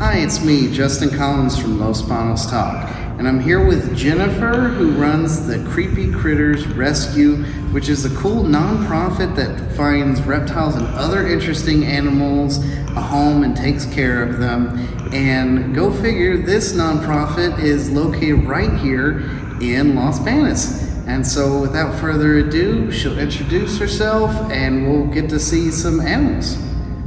Hi, it's me, Justin Collins from Los Banos Talk, and I'm here with Jennifer, who runs the Creepy Critters Rescue, which is a cool nonprofit that finds reptiles and other interesting animals a home and takes care of them. And go figure, this nonprofit is located right here in Los Banos. And so without further ado, she'll introduce herself and we'll get to see some animals.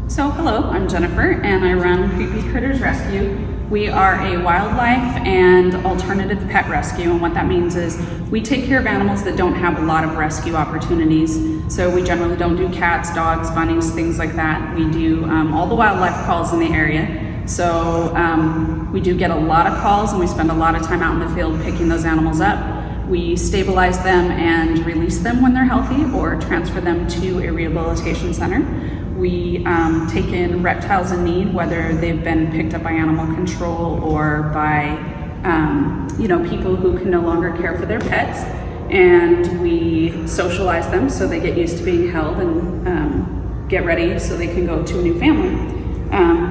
So hello, I'm Jennifer and I run Creepy Critters Rescue. We are a wildlife and alternative pet rescue, and what that means is we take care of animals that don't have a lot of rescue opportunities. So we generally don't do cats, dogs, bunnies, things like that. We do all the wildlife calls in the area. So we do get a lot of calls and we spend a lot of time out in the field picking those animals up. We stabilize them and release them when they're healthy or transfer them to a rehabilitation center. We take in reptiles in need, whether they've been picked up by animal control or by people who can no longer care for their pets, and we socialize them so they get used to being held and get ready so they can go to a new family.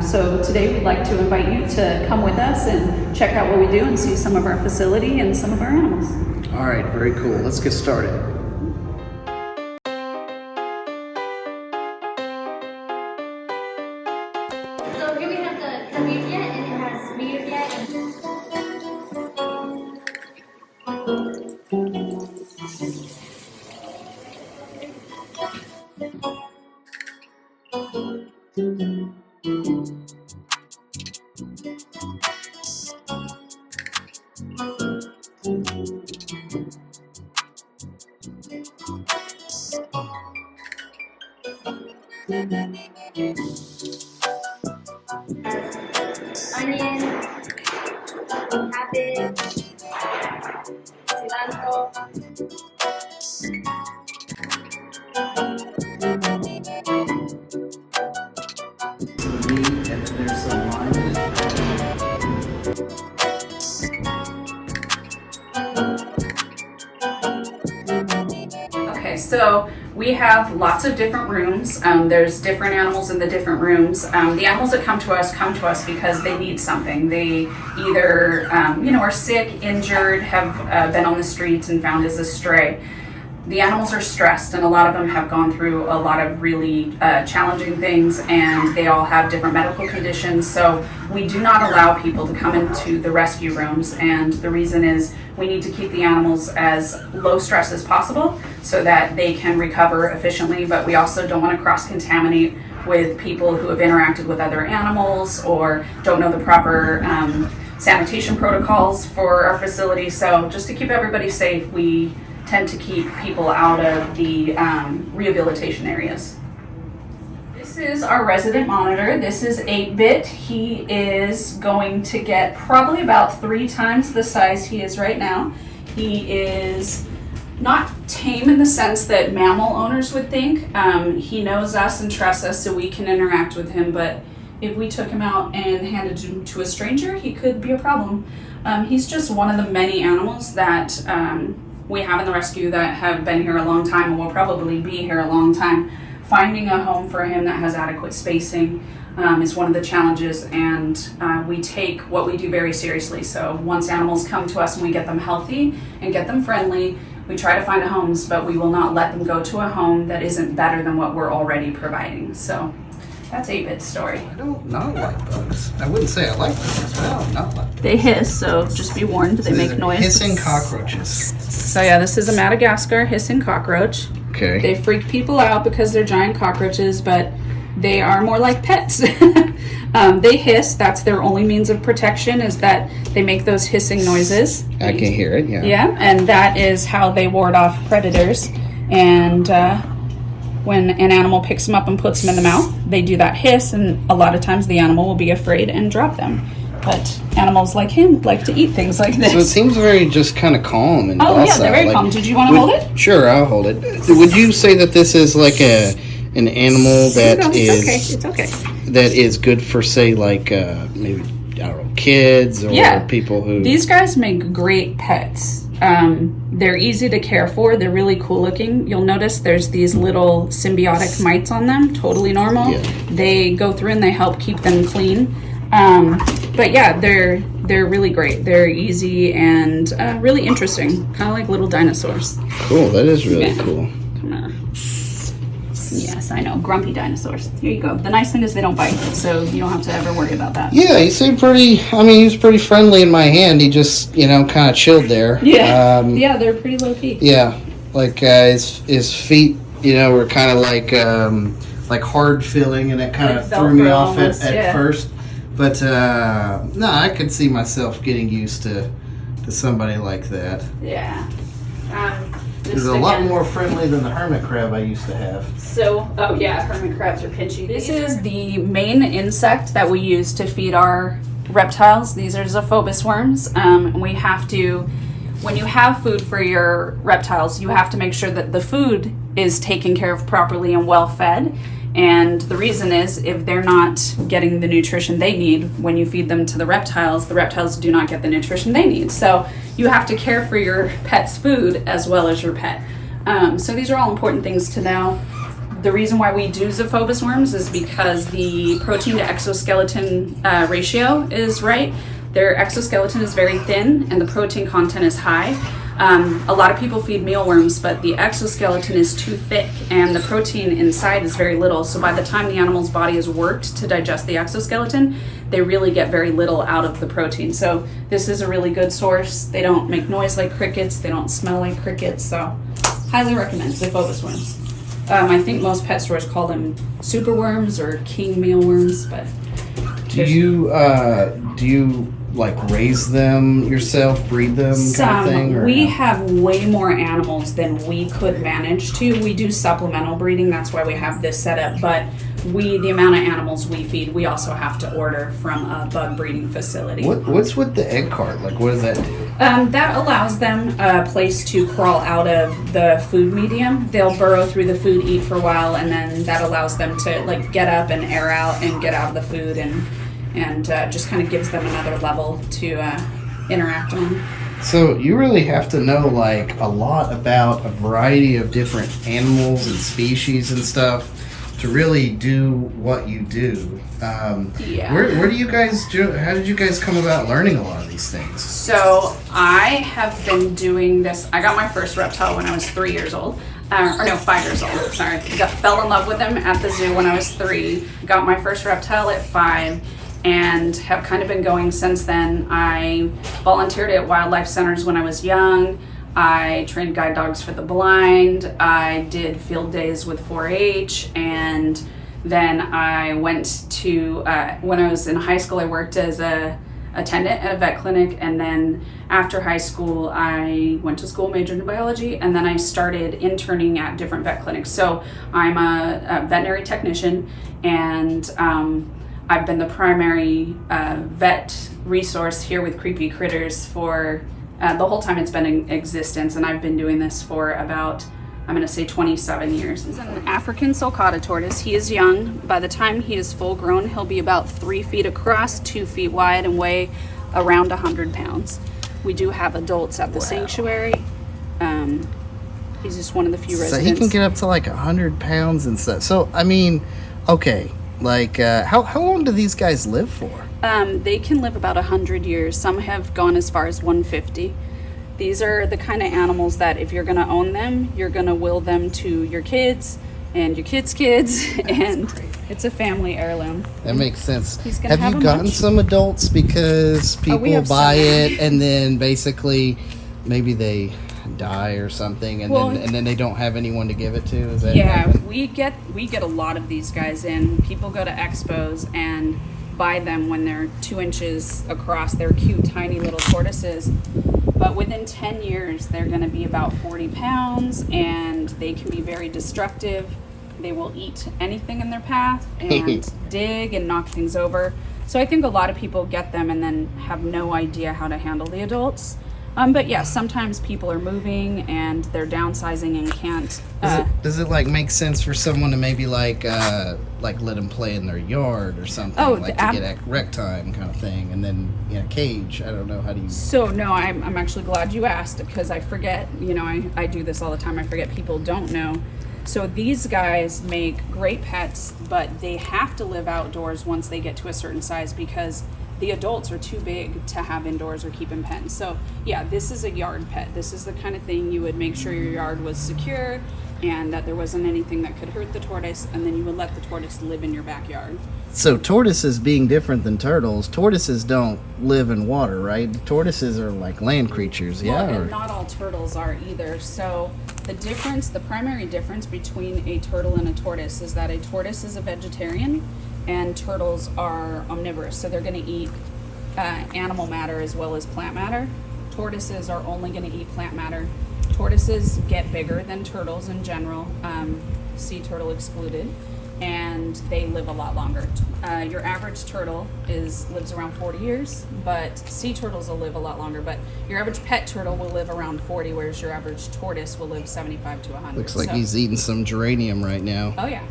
So today we'd like to invite you to come with us and check out what we do and see some of our facility and some of our animals. All right, very cool. Let's get started. So here we have the Caribbean, and it has Caribbean. Onion, cabbage, cilantro. Meat, and then there's some lime in it. Okay, so we have lots of different rooms. There's different animals in the different rooms. The animals that come to us because they need something. They either, are sick, injured, have been on the streets and found as a stray. The animals are stressed, and a lot of them have gone through a lot of really challenging things, and they all have different medical conditions. So we do not allow people to come into the rescue rooms, and the reason is we need to keep the animals as low stress as possible so that they can recover efficiently, but we also don't want to cross-contaminate with people who have interacted with other animals or don't know the proper sanitation protocols for our facility. So just to keep everybody safe, we tend to keep people out of the rehabilitation areas. This is our resident monitor. This is 8-bit. He is going to get probably about 3 times the size he is right now. He is not tame in the sense that mammal owners would think. He knows us and trusts us, so we can interact with him, but if we took him out and handed him to a stranger, he could be a problem. He's just one of the many animals that we have in the rescue that have been here a long time and will probably be here a long time. Finding a home for him that has adequate spacing is one of the challenges, and we take what we do very seriously. So once animals come to us and we get them healthy and get them friendly, we try to find homes, but we will not let them go to a home that isn't better than what we're already providing. So that's 8-bit's story. I don't not like bugs. I wouldn't say I like bugs, but I don't not like bugs. They hiss, so just be warned, they make noise. Hissing cockroaches. So yeah, this is a Madagascar hissing cockroach. Okay. They freak people out because they're giant cockroaches, but they are more like pets. They hiss. That's their only means of protection, is that they make those hissing noises. I can hear it, yeah. Yeah, and that is how they ward off predators. And when an animal picks them up and puts them in the mouth, they do that hiss, and a lot of times the animal will be afraid and drop them. But animals like him like to eat things like this. So it seems very just kind of calm and docile. Yeah, they're very calm. Did you want to hold it? Sure, I'll hold it. Would you say that this is like an animal that It's okay. That is good for, say, like maybe, I don't know, kids or people who... These guys make great pets. They're easy to care for. They're really cool looking. You'll notice there's these little symbiotic mites on them, totally normal. Yeah. They go through and they help keep them clean. But yeah, they're really great. They're easy and really interesting, kind of like little dinosaurs. Cool, that is really Yeah. cool. Come here. Yes, I know, grumpy dinosaurs. Here you go. The nice thing is they don't bite, so you don't have to ever worry about that. Yeah, he seemed pretty, I mean, he was pretty friendly in my hand. He just, kind of chilled there. Yeah, yeah, they're pretty low key. Yeah, like his feet, were kind of like hard feeling, and it kind of Like threw me Velcro off almost, at yeah. first. But no, I could see myself getting used to somebody like that. Yeah. He's a lot more friendly than the hermit crab I used to have. So, oh yeah, hermit crabs are pinchy. This is the main insect that we use to feed our reptiles. These are Zophobus worms. We have to, when you have food for your reptiles, you have to make sure that the food is taken care of properly and well fed. And the reason is if they're not getting the nutrition they need when you feed them to the reptiles do not get the nutrition they need. So you have to care for your pet's food as well as your pet. So these are all important things to know. The reason why we do Zophobus worms is because the protein to exoskeleton ratio is right. Their exoskeleton is very thin and the protein content is high. A lot of people feed mealworms, but the exoskeleton is too thick and the protein inside is very little. So by the time the animal's body has worked to digest the exoskeleton, they really get very little out of the protein. So this is a really good source. They don't make noise like crickets. They don't smell like crickets. So highly recommend Zophobus worms. I think most pet stores call them superworms or king mealworms, but Do you like raise them yourself, breed them, kind of thing? Or we no? have way more animals than we could manage to. We do supplemental breeding, that's why we have this set up. But the amount of animals we feed, we also have to order from a bug breeding facility. What's with the egg cart? Like, what does that do? That allows them a place to crawl out of the food medium. They'll burrow through the food, eat for a while, and then that allows them to like get up and air out and get out of the food and just kind of gives them another level to interact on. So you really have to know like a lot about a variety of different animals and species and stuff to really do what you do. Yeah. Where do you guys do? How did you guys come about learning a lot of these things? So I have been doing this. I got my first reptile when I was 3 years old. 5 years old. Sorry. Fell in love with them at the zoo when I was 3. Got my first reptile at 5. And have kind of been going since then. I volunteered at wildlife centers when I was young. I trained guide dogs for the blind. I did field days with 4-H, and then I went to, when I was in high school, I worked as a attendant at a vet clinic, and then after high school, I went to school, majored in biology, and then I started interning at different vet clinics. So I'm a veterinary technician, and I've been the primary vet resource here with Creepy Critters for the whole time it's been in existence, and I've been doing this for about, I'm going to say 27 years. He's an African sulcata tortoise. He is young. By the time he is full grown, he'll be about 3 feet across, 2 feet wide, and weigh around 100 pounds. We do have adults at the sanctuary. He's just one of the few residents. So he can get up to like 100 pounds and stuff. So, I mean, okay, like how long do these guys live for? They can live about 100 years. Some have gone as far as 150. These are the kind of animals that if you're going to own them, you're going to will them to your kids and your kids' kids, and it's a family heirloom. That makes sense. He's gonna have you a gotten bunch. some adults because we people have buy some. it and then basically maybe they die or something and then they don't have anyone to give it to? Is that happen? we get a lot of these guys in. People go to expos and buy them when they're 2 inches across. They're cute, tiny little tortoises. But within 10 years, they're going to be about 40 pounds, and they can be very destructive. They will eat anything in their path and dig and knock things over. So I think a lot of people get them and then have no idea how to handle the adults. But yeah, sometimes people are moving and they're downsizing and can't. Does it like make sense for someone to maybe like let them play in their yard or something, to get rec time kind of thing, and then cage? I don't know, how do you? So no, I'm actually glad you asked because I forget. I do this all the time. I forget people don't know. So these guys make great pets, but they have to live outdoors once they get to a certain size because the adults are too big to have indoors or keep in pens. So yeah, this is a yard pet. This is the kind of thing you would make sure your yard was secure and that there wasn't anything that could hurt the tortoise, and then you would let the tortoise live in your backyard. So tortoises being different than turtles, tortoises don't live in water, right? Tortoises are like land creatures, yeah? Well, and not all turtles are either. So the primary difference between a turtle and a tortoise is that a tortoise is a vegetarian and turtles are omnivorous. So they're going to eat animal matter as well as plant matter. Tortoises are only going to eat plant matter. Tortoises get bigger than turtles in general, sea turtle excluded, and they live a lot longer. Your average turtle lives around 40 years, but sea turtles will live a lot longer. But your average pet turtle will live around 40, whereas your average tortoise will live 75 to 100. Looks like he's eating some geranium right now. Oh yeah.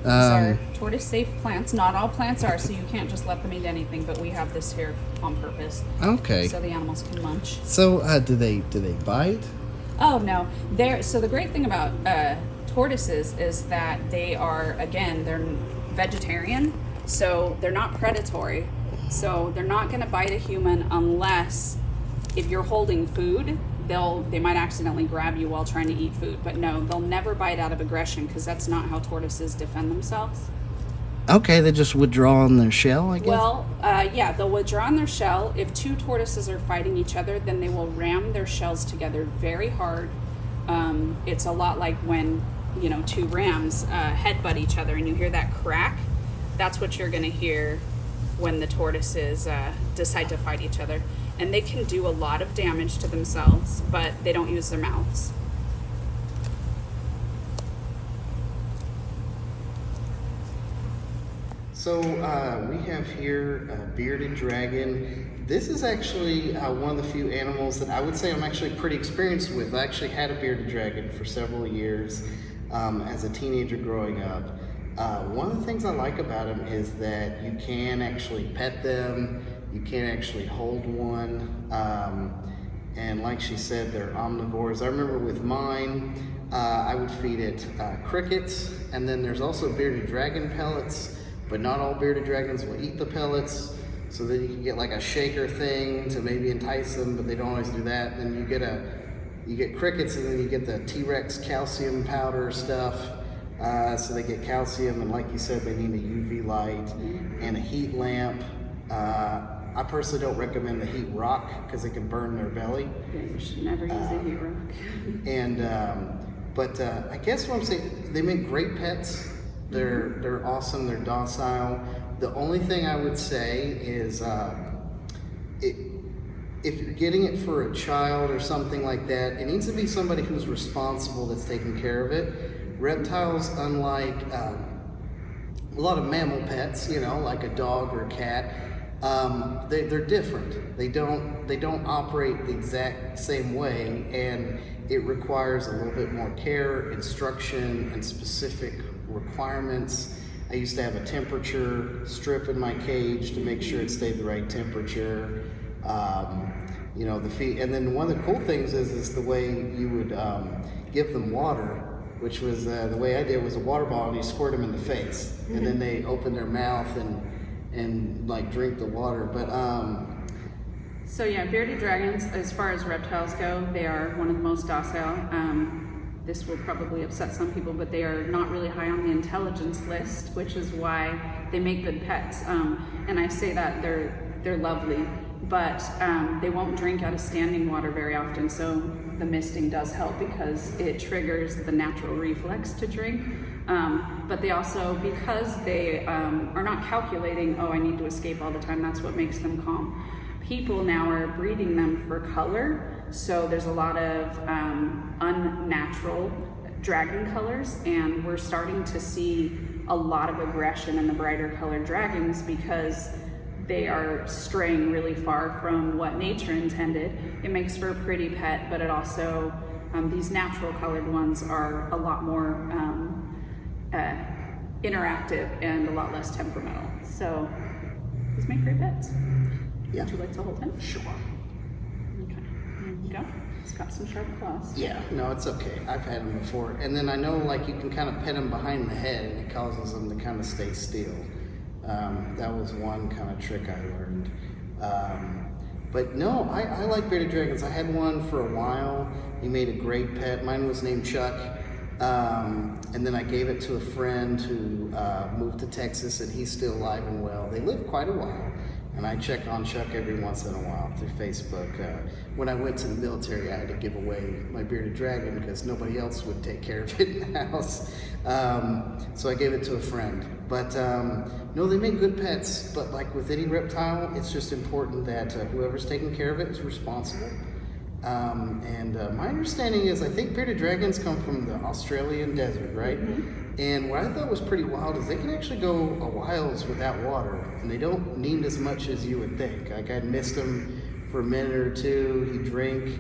These are tortoise-safe plants. Not all plants are, so you can't just let them eat anything, but we have this here on purpose. Okay. So the animals can munch. So do they bite? Oh no. So the great thing about tortoises is that they're vegetarian, so they're not predatory. So they're not going to bite a human unless if you're holding food, they might accidentally grab you while trying to eat food. But no, they'll never bite out of aggression because that's not how tortoises defend themselves. Okay, they just withdraw in their shell, I guess? Well, yeah, they'll withdraw in their shell. If two tortoises are fighting each other, then they will ram their shells together very hard. It's a lot like when, two rams headbutt each other and you hear that crack. That's what you're going to hear when the tortoises decide to fight each other. And they can do a lot of damage to themselves, but they don't use their mouths. So we have here a bearded dragon. This is actually one of the few animals that I would say I'm actually pretty experienced with. I actually had a bearded dragon for several years as a teenager growing up. One of the things I like about them is that you can actually pet them, you can actually hold one, and like she said, they're omnivores. I remember with mine, I would feed it crickets, and then there's also bearded dragon pellets. But not all bearded dragons will eat the pellets, so then you can get like a shaker thing to maybe entice them, but they don't always do that. Then you get crickets, and then you get the T-Rex calcium powder stuff, so they get calcium, and like you said, they need a UV light and a heat lamp. I personally don't recommend the heat rock because it can burn their belly. Yeah, you should never use a heat rock. And but I guess what I'm saying, they make great pets. They're awesome. They're docile. The only thing I would say is, if you're getting it for a child or something like that, it needs to be somebody who's responsible that's taking care of it. Reptiles, unlike a lot of mammal pets, like a dog or a cat, they're different. They don't operate the exact same way, and it requires a little bit more care, instruction, and specific requirements. I used to have a temperature strip in my cage to make sure it stayed the right temperature. The feed, and then one of the cool things is the way you would give them water, which was the way I did was a water bottle and you squirt them in the face, and then they open their mouth and like drink the water. But so yeah, bearded dragons, as far as reptiles go, they are one of the most docile. This will probably upset some people, but they are not really high on the intelligence list, which is why they make good pets. And I say that they're lovely, but they won't drink out of standing water very often. So the misting does help because it triggers the natural reflex to drink. But they also, because they are not calculating, I need to escape all the time, that's what makes them calm. People now are breeding them for color. So there's a lot of unnatural dragon colors, and we're starting to see a lot of aggression in the brighter colored dragons because they are straying really far from what nature intended. It makes for a pretty pet, but it also, these natural colored ones are a lot more interactive and a lot less temperamental. So these make great pets. Yeah. Would you like to hold him? Sure. Okay. you go. It's got some sharp claws. Yeah, no, it's okay. I've had them before. And then I know like you can kind of pet them behind the head and it causes them to kind of stay still. That was one kind of trick I learned. But no, I like bearded dragons. I had one for a while. He made a great pet. Mine was named Chuck. And then I gave it to a friend who moved to Texas, and he's still alive and well. They live quite a while. And I check on Chuck every once in a while through Facebook. When I went to the military, I had to give away my bearded dragon because nobody else would take care of it in the house. So I gave it to a friend. But no, they make good pets. But like with any reptile, it's just important that whoever's taking care of it is responsible. My understanding is I think bearded dragons come from the Australian desert, right? Mm-hmm. And what I thought was pretty wild is they can actually go a whiles without water, and they don't need as much as you would think. Like I missed him for a minute or two. He'd drink,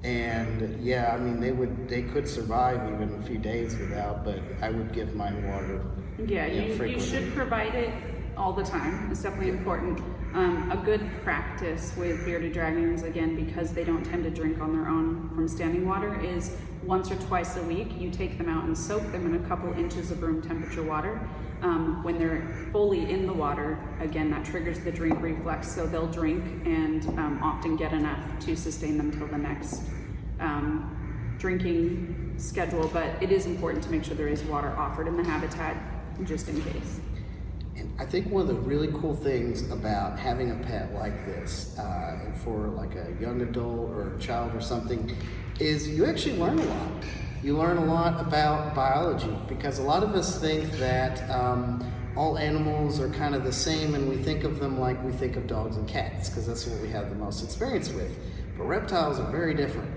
and yeah, I mean they could survive even a few days without. But I would give mine water. Yeah, you should provide it all the time. It's definitely important. A good practice with bearded dragons, again, because they don't tend to drink on their own from standing water, is once or twice a week you take them out and soak them in a couple inches of room temperature water. When they're fully in the water, again, that triggers the drink reflex, so they'll drink and often get enough to sustain them till the next drinking schedule. But it is important to make sure there is water offered in the habitat just in case. And I think one of the really cool things about having a pet like this, for like a young adult or a child or something, is you actually learn a lot. You learn a lot about biology, because a lot of us think that all animals are kind of the same, and we think of them like we think of dogs and cats, because that's what we have the most experience with. But reptiles are very different.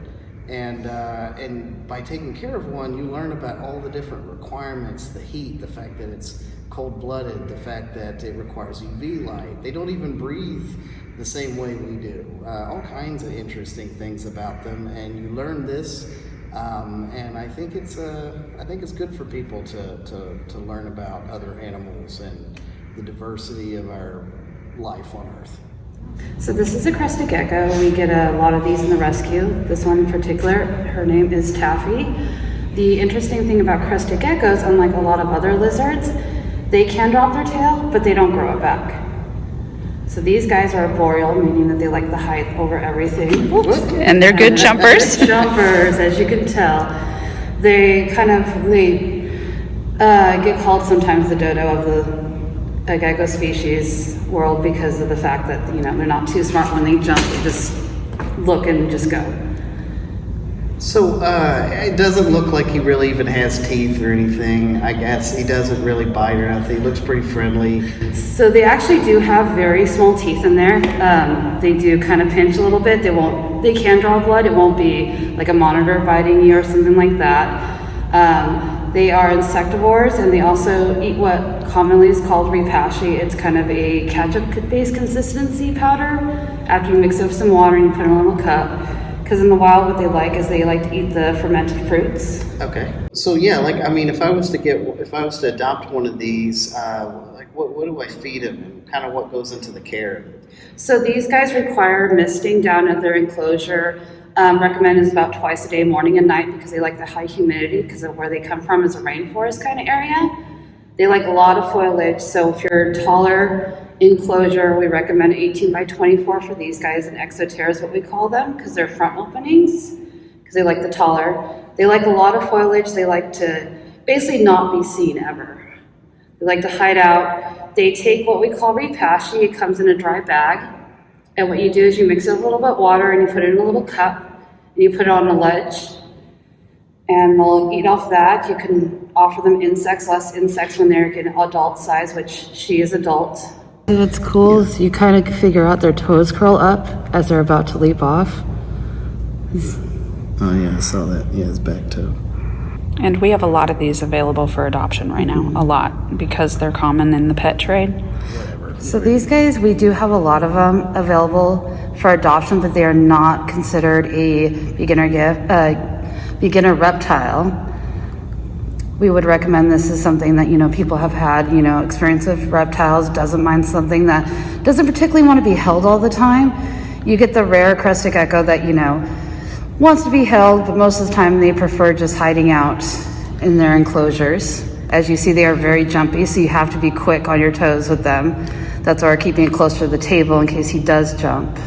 And by taking care of one, you learn about all the different requirements, the heat, the fact that it's cold-blooded, the fact that it requires UV light. They don't even breathe the same way we do. All kinds of interesting things about them, and you learn this. And I think it's good for people to learn about other animals and the diversity of our life on Earth. So this is a Crested Gecko. We get a lot of these in the rescue. This one in particular, her name is Taffy. The interesting thing about Crested Geckos, unlike a lot of other lizards, they can drop their tail, but they don't grow it back. So these guys are arboreal, meaning that they like the height over everything. Oops. And they're good jumpers. Jumpers, as you can tell. They get called sometimes the dodo of the gecko species world because of the fact that, they're not too smart when they jump. They just look and just go. So it doesn't look like he really even has teeth or anything. I guess he doesn't really bite or nothing. He looks pretty friendly. So they actually do have very small teeth in there. They do kind of pinch a little bit. They can draw blood. It won't be like a monitor biting you or something like that. They are insectivores, and they also eat what commonly is called repashy. It's kind of a ketchup-based consistency powder. After you mix it with some water and you put it in a little cup. Because in the wild, what they like is they like to eat the fermented fruits. Okay. So yeah, if I was to adopt one of these, what do I feed him, and kind of what goes into the care? So these guys require misting down at their enclosure. Recommend is about twice a day, morning and night, because they like the high humidity, because of where they come from is a rainforest kind of area. They like a lot of foliage, so if you're taller enclosure, we recommend 18 by 24 for these guys, and exoterra is what we call them, because they're front openings, because they like the taller. They like a lot of foliage. They like to basically not be seen ever. They like to hide out. They take what we call repashy. It comes in a dry bag, and what you do is you mix it with a little bit of water and you put it in a little cup, and you put it on a ledge, and they'll eat off that. You can offer them less insects when they're getting adult size, which she is adult. What's cool is you kind of figure out their toes curl up as they're about to leap off. Oh yeah, I saw that. Yeah, his back toe. And we have a lot of these available for adoption right now, a lot, because they're common in the pet trade. So these guys, we do have a lot of them available for adoption, but they are not considered a beginner reptile. We would recommend this as something that, people have had, experience with reptiles, doesn't mind something that doesn't particularly want to be held all the time. You get the rare Crested Gecko that, wants to be held, but most of the time they prefer just hiding out in their enclosures. As you see, they are very jumpy, so you have to be quick on your toes with them. That's why we're keeping it close to the table in case he does jump.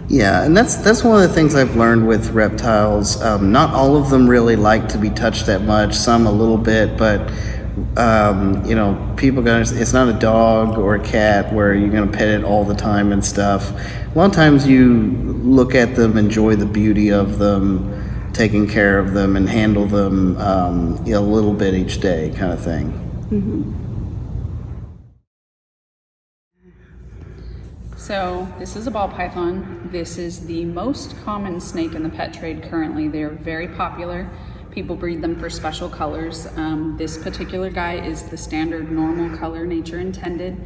Yeah, and that's one of the things I've learned with reptiles. Not all of them really like to be touched that much. Some a little bit, but people it's not a dog or a cat where you're gonna pet it all the time and stuff. A lot of times you look at them, enjoy the beauty of them, taking care of them, and handle them a little bit each day, kind of thing. So this is a ball python. This is the most common snake in the pet trade currently. They're very popular. People breed them for special colors. This particular guy is the standard normal color nature intended.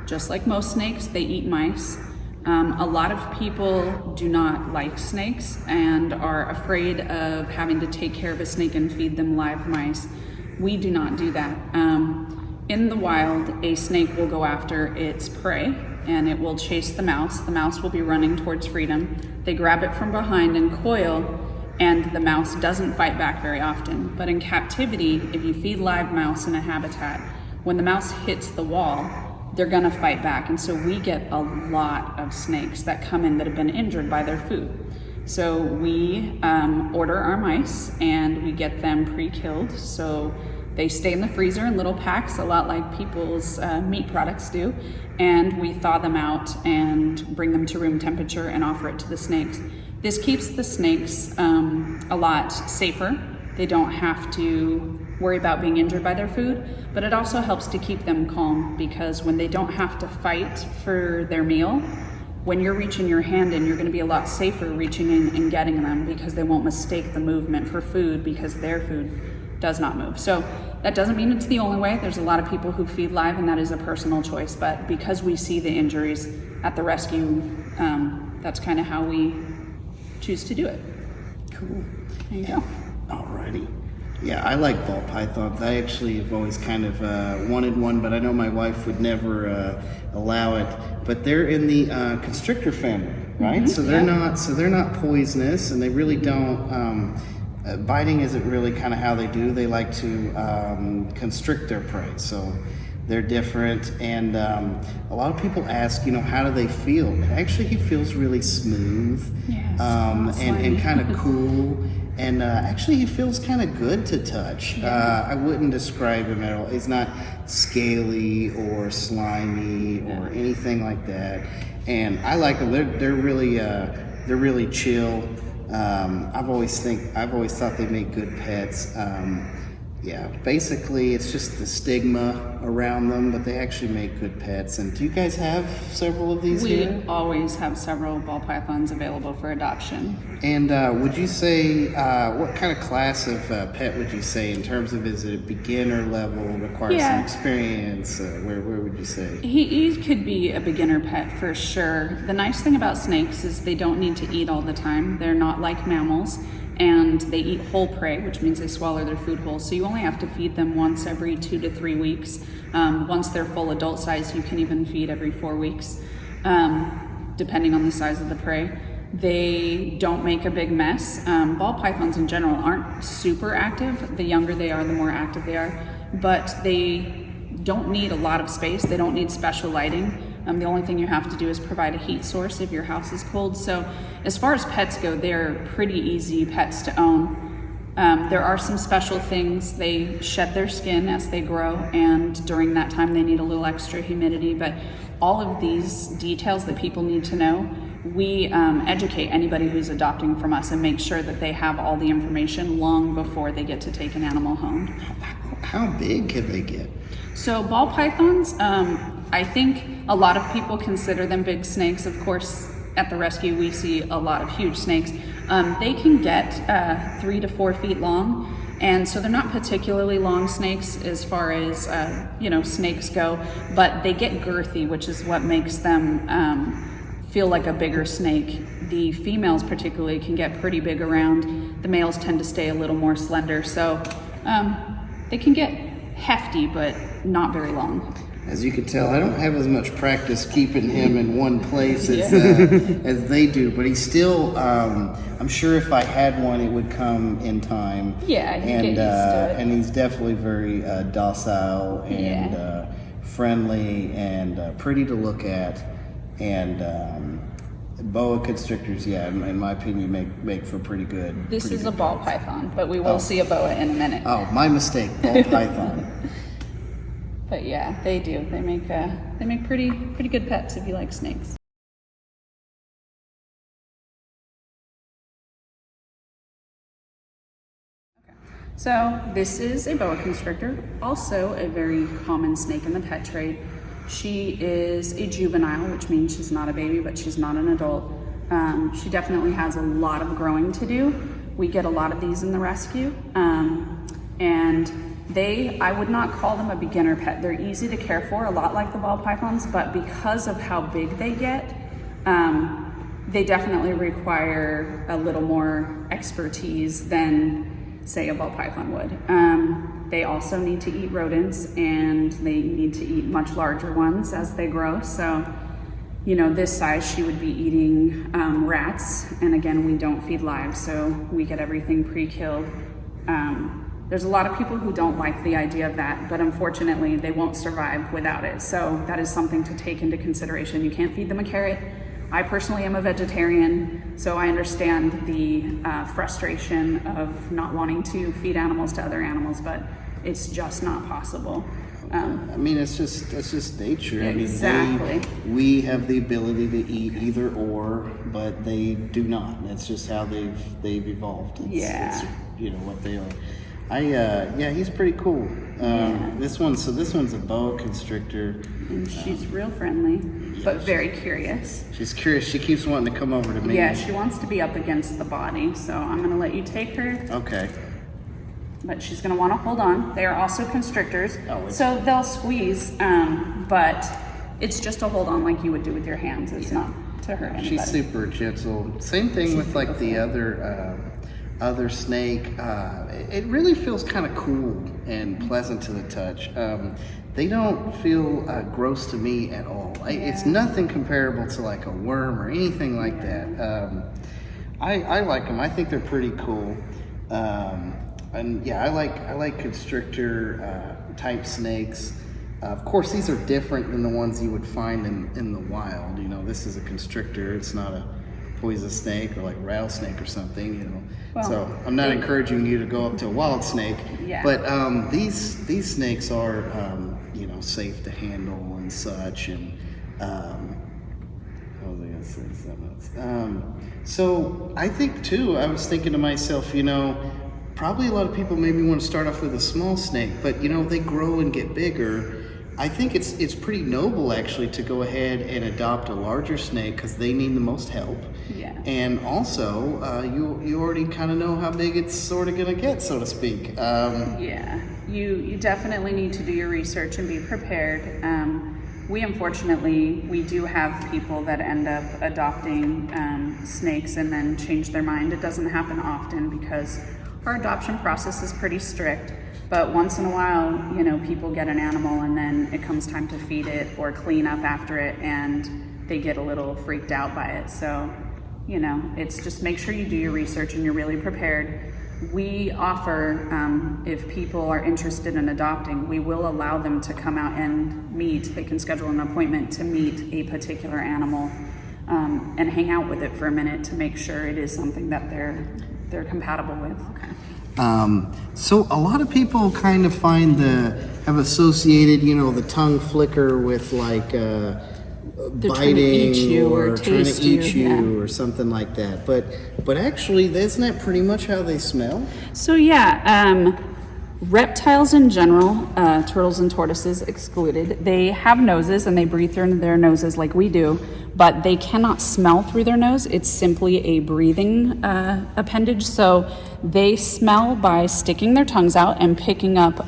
Just like most snakes, they eat mice. A lot of people do not like snakes and are afraid of having to take care of a snake and feed them live mice. We do not do that. In the wild, a snake will go after its prey and it will chase the mouse. The mouse will be running towards freedom. They grab it from behind and coil, and the mouse doesn't fight back very often. But in captivity, if you feed live mouse in a habitat, when the mouse hits the wall, they're gonna fight back. And so we get a lot of snakes that come in that have been injured by their food. So we order our mice and we get them pre-killed. So they stay in the freezer in little packs, a lot like people's meat products do. And we thaw them out and bring them to room temperature and offer it to the snakes. This keeps the snakes a lot safer. They don't have to worry about being injured by their food, but it also helps to keep them calm because when they don't have to fight for their meal, when you're reaching your hand in, you're gonna be a lot safer reaching in and getting them because they won't mistake the movement for food because their food does not move. So that doesn't mean it's the only way. There's a lot of people who feed live and that is a personal choice, but because we see the injuries at the rescue, that's kind of how we choose to do it. Cool. There you go. Alrighty. Yeah, I like ball pythons. I actually have always kind of wanted one, but I know my wife would never allow it. But they're in the constrictor family, right? So they're not poisonous, and they really don't. Biting isn't really kind of how they do. They like to constrict their prey. So they're different, and a lot of people ask, how do they feel? And actually, he feels really smooth, and kind of cool, and actually, he feels kind of good to touch. I wouldn't describe him at all. He's not scaly or slimy or anything like that, and I like them. They're really chill. I've always thought they make good pets. Basically it's just the stigma around them, but they actually make good pets. And do you guys have several of these here? We always have several ball pythons available for adoption. And would you say, what kind of class of pet would you say in terms of, is it a beginner level, requires some experience? Where would you say? He could be a beginner pet for sure. The nice thing about snakes is they don't need to eat all the time. They're not like mammals. And they eat whole prey, which means they swallow their food whole. So you only have to feed them once every 2 to 3 weeks. Once they're full adult size, you can even feed every 4 weeks, depending on the size of the prey. They don't make a big mess. Ball pythons in general aren't super active. The younger they are, the more active they are. But they don't need a lot of space. They don't need special lighting. The only thing you have to do is provide a heat source if your house is cold. So as far as pets go, they're pretty easy pets to own. There are some special things. They shed their skin as they grow, and during that time they need a little extra humidity. But all of these details that people need to know, we educate anybody who's adopting from us and make sure that they have all the information long before they get to take an animal home. How big can they get? So ball pythons, I think a lot of people consider them big snakes. Of course, at the rescue, we see a lot of huge snakes. They can get 3 to 4 feet long. And so they're not particularly long snakes as far as, snakes go, but they get girthy, which is what makes them feel like a bigger snake. The females particularly can get pretty big around. The males tend to stay a little more slender. So they can get hefty, but not very long. As you can tell, I don't have as much practice keeping him in one place as they do, but he's still, I'm sure if I had one, it would come in time. Yeah, he'd and, get used to it. And he's definitely very docile and friendly and pretty to look at. And boa constrictors, in my opinion, make for pretty good. This pretty is good a ball dogs. python, but we will see a boa in a minute. Oh, my mistake, ball python. But yeah, they do. They make pretty good pets if you like snakes. So this is a boa constrictor, also a very common snake in the pet trade. She is a juvenile, which means she's not a baby, but she's not an adult. She definitely has a lot of growing to do. We get a lot of these in the rescue. And I would not call them a beginner pet. They're easy to care for, a lot like the ball pythons, but because of how big they get, they definitely require a little more expertise than, say, a ball python would. They also need to eat rodents, and they need to eat much larger ones as they grow. So, this size, she would be eating rats, and again, we don't feed live, so we get everything pre-killed. There's a lot of people who don't like the idea of that, but unfortunately they won't survive without it. So that is something to take into consideration. You can't feed them a carrot. I personally am a vegetarian, so I understand the frustration of not wanting to feed animals to other animals, but it's just not possible. I mean, it's just nature. Exactly. I mean, we have the ability to eat either or, but they do not. That's just how they've evolved. It's what they are. He's pretty cool. This one's a boa constrictor, and she's real friendly, but very curious. She's curious. She keeps wanting to come over to me. Yeah, she wants to be up against the body, so I'm going to let you take her. Okay. But she's going to want to hold on. They are also constrictors, Oh, so they'll squeeze, but it's just a hold on like you would do with your hands. It's not to hurt anybody. She's super gentle. Same thing with like the other snake. It really feels kind of cool and pleasant to the touch. They don't feel gross to me at all. It's nothing comparable to like a worm or anything like that. I like them. I think they're pretty cool. I like constrictor type snakes. Of course, these are different than the ones you would find in the wild. This is a constrictor. It's not a poisonous snake or like rattlesnake or something. Well, so I'm not encouraging you to go up to a wild snake. Yeah. But these snakes are safe to handle and such. And what was I gonna say? Something else. So I think too. I was thinking to myself, probably a lot of people maybe want to start off with a small snake, but they grow and get bigger. I think it's pretty noble actually to go ahead and adopt a larger snake because they need the most help. Yeah. And also, you already kind of know how big it's sort of gonna get, so to speak. You definitely need to do your research and be prepared. We do have people that end up adopting snakes and then change their mind. It doesn't happen often because our adoption process is pretty strict. But once in a while, people get an animal and then it comes time to feed it or clean up after it and they get a little freaked out by it. So, it's just make sure you do your research and you're really prepared. We offer, if people are interested in adopting, we will allow them to come out and meet. They can schedule an appointment to meet a particular animal and hang out with it for a minute to make sure it is something that they're compatible with. Okay. So a lot of people kind of have associated, the tongue flicker with like biting trying to eat you or trying to taste eat you, you or something like that. But actually, isn't that pretty much how they smell? So reptiles in general, turtles and tortoises excluded, they have noses and they breathe through their noses like we do, but they cannot smell through their nose. It's simply a breathing appendage. So they smell by sticking their tongues out and picking up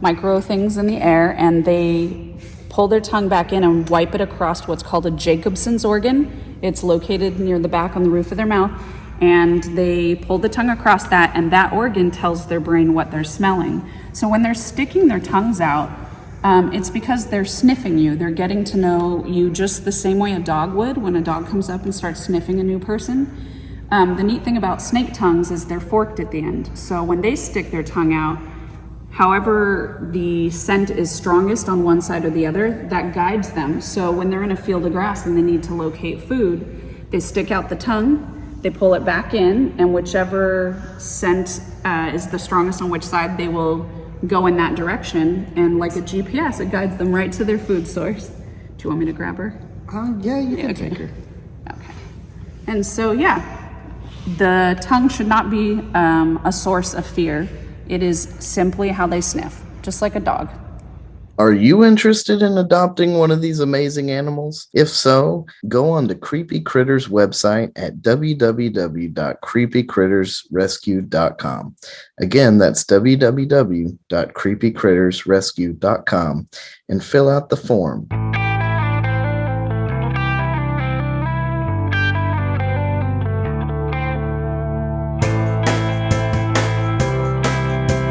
micro things in the air, and they pull their tongue back in and wipe it across what's called a Jacobson's organ. It's located near the back on the roof of their mouth. And they pull the tongue across that, and that organ tells their brain what they're smelling. So when they're sticking their tongues out, It's because they're sniffing you. They're getting to know you just the same way a dog would when a dog comes up and starts sniffing a new person. The neat thing about snake tongues is they're forked at the end. So when they stick their tongue out, however the scent is strongest on one side or the other, that guides them. So when they're in a field of grass and they need to locate food, they stick out the tongue, they pull it back in, and whichever scent is the strongest on which side, they will go in that direction. And like a GPS, it guides them right to their food source. Do you want me to grab her? Yeah, you can okay. take her. Okay. And so, yeah, the tongue should not be a source of fear. It is simply how they sniff, just like a dog. Are you interested in adopting one of these amazing animals? If so, go on to Creepy Critters website at www.creepycrittersrescue.com. Again, that's www.creepycrittersrescue.com, and fill out the form.